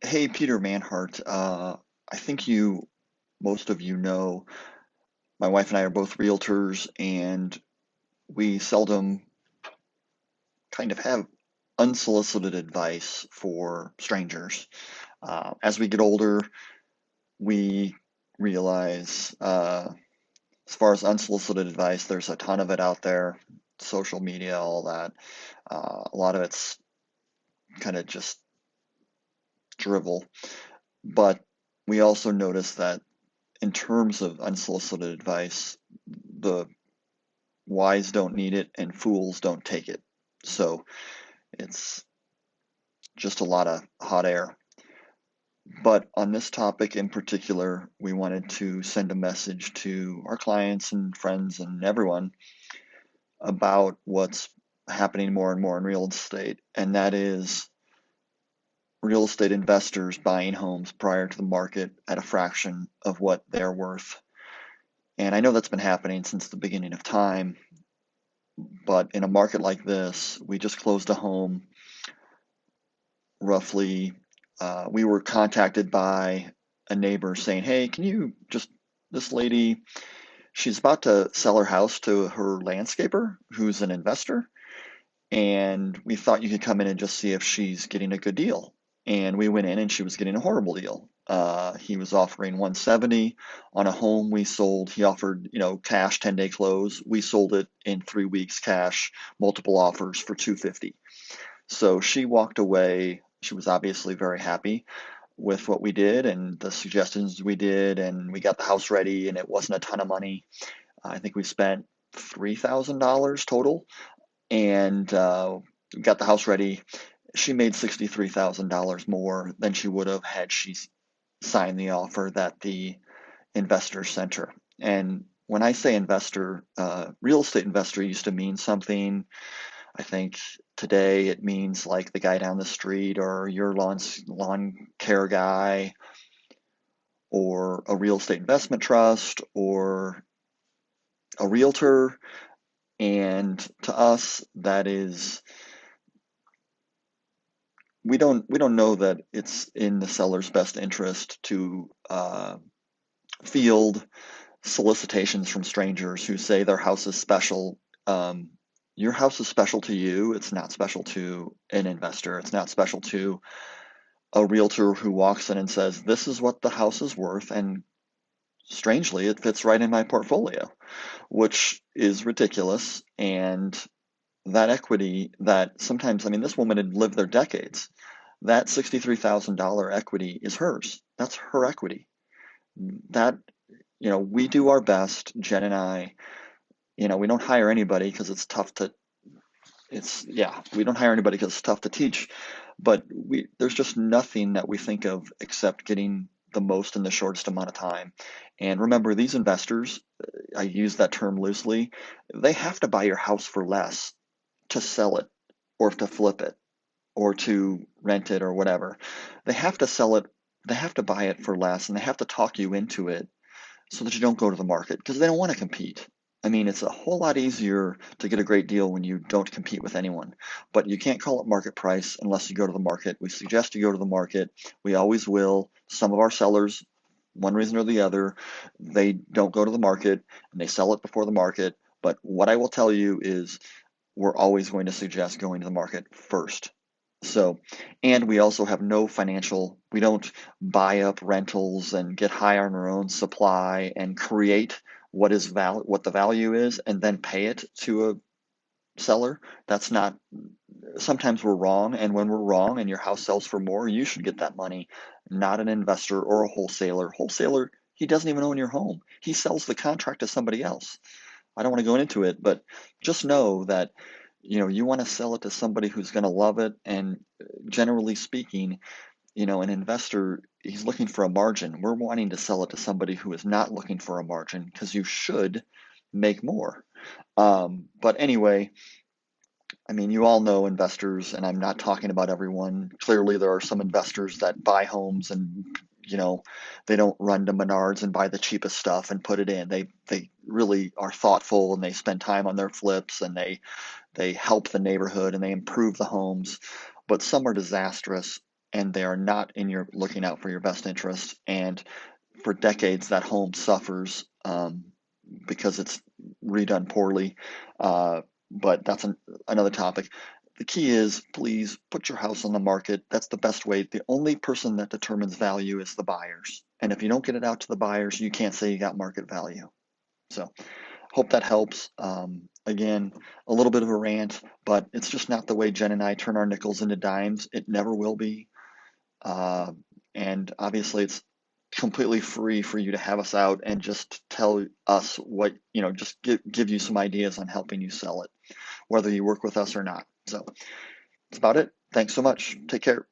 Hey, Peter Manhart. I think most of you know, my wife and I are both realtors, and we seldom kind of have unsolicited advice for strangers. As we get older, we realize, as far as unsolicited advice, there's a ton of it out there, social media, all that. A lot of it's kind of just drivel. But we also notice that in terms of unsolicited advice, the wise don't need it and fools don't take it. So it's just a lot of hot air. But on this topic in particular, we wanted to send a message to our clients and friends and everyone about what's happening more and more in real estate, and that is real estate investors buying homes prior to the market at a fraction of what they're worth. And I know that's been happening since the beginning of time, but in a market like this, we just closed a home roughly. We were contacted by a neighbor saying, "Hey, can you just, this lady, she's about to sell her house to her landscaper who's an investor, and we thought you could come in and just see if she's getting a good deal." And we went in and she was getting a horrible deal. He was offering 170 on a home we sold. He offered, cash 10-day close. We sold it in 3 weeks cash, multiple offers for 250. So she walked away. She was obviously very happy with what we did and the suggestions we did, and we got the house ready, and it wasn't a ton of money. I think we spent $3,000 total, and got the house ready. She made $63,000 more than she would have had she signed the offer that the investor sent her. And when I say investor, real estate investor used to mean something. I think today it means like the guy down the street or your lawn care guy or a real estate investment trust or a realtor. And to us, that is, we don't know that it's in the seller's best interest to field solicitations from strangers who say their house is special. Um, your house is special to you. It's not special to an investor. It's not special to a realtor who walks in and says, "This is what the house is worth," and strangely, it fits right in my portfolio, which is ridiculous. And that equity that sometimes, I mean, this woman had lived there decades. That $63,000 equity is hers. That's her equity. That, we do our best, Jen and I, we don't hire anybody because it's tough to, yeah, we don't hire anybody because it's tough to teach, but there's just nothing that we think of except getting the most in the shortest amount of time. And remember, these investors, I use that term loosely, they have to buy your house for less to sell it or to flip it or to rent it or whatever. They have to sell it, they have to buy it for less, and they have to talk you into it so that you don't go to the market because they don't want to compete. I mean, it's a whole lot easier to get a great deal when you don't compete with anyone, but you can't call it market price unless you go to the market. We suggest you go to the market. We always will. Some of our sellers, one reason or the other, they don't go to the market and they sell it before the market. But what I will tell you is we're always going to suggest going to the market first. So, and we also have no financial, we don't buy up rentals and get high on our own supply and create what the value is and then pay it to a seller. That's not, sometimes we're wrong. And when we're wrong and your house sells for more, you should get that money, not an investor or a wholesaler. Wholesaler, he doesn't even own your home. He sells the contract to somebody else. I don't want to go into it, but just know that you want to sell it to somebody who's going to love it. And generally speaking, an investor, he's looking for a margin. We're wanting to sell it to somebody who is not looking for a margin because you should make more. But anyway, I mean, you all know investors, and I'm not talking about everyone. Clearly, there are some investors that buy homes and they don't run to Menards and buy the cheapest stuff and put it in. They really are thoughtful and they spend time on their flips and they help the neighborhood and they improve the homes. But some are disastrous. and they are not in your looking out for your best interest. And for decades, that home suffers because it's redone poorly. But that's another topic. The key is, please put your house on the market. That's the best way. The only person that determines value is the buyers. And if you don't get it out to the buyers, you can't say you got market value. So hope that helps. Again, a little bit of a rant, but it's just not the way Jen and I turn our nickels into dimes. It never will be. Uh, and obviously, it's completely free for you to have us out and just tell us what, just give you some ideas on helping you sell it, whether you work with us or not. So that's about it. Thanks so much. Take care.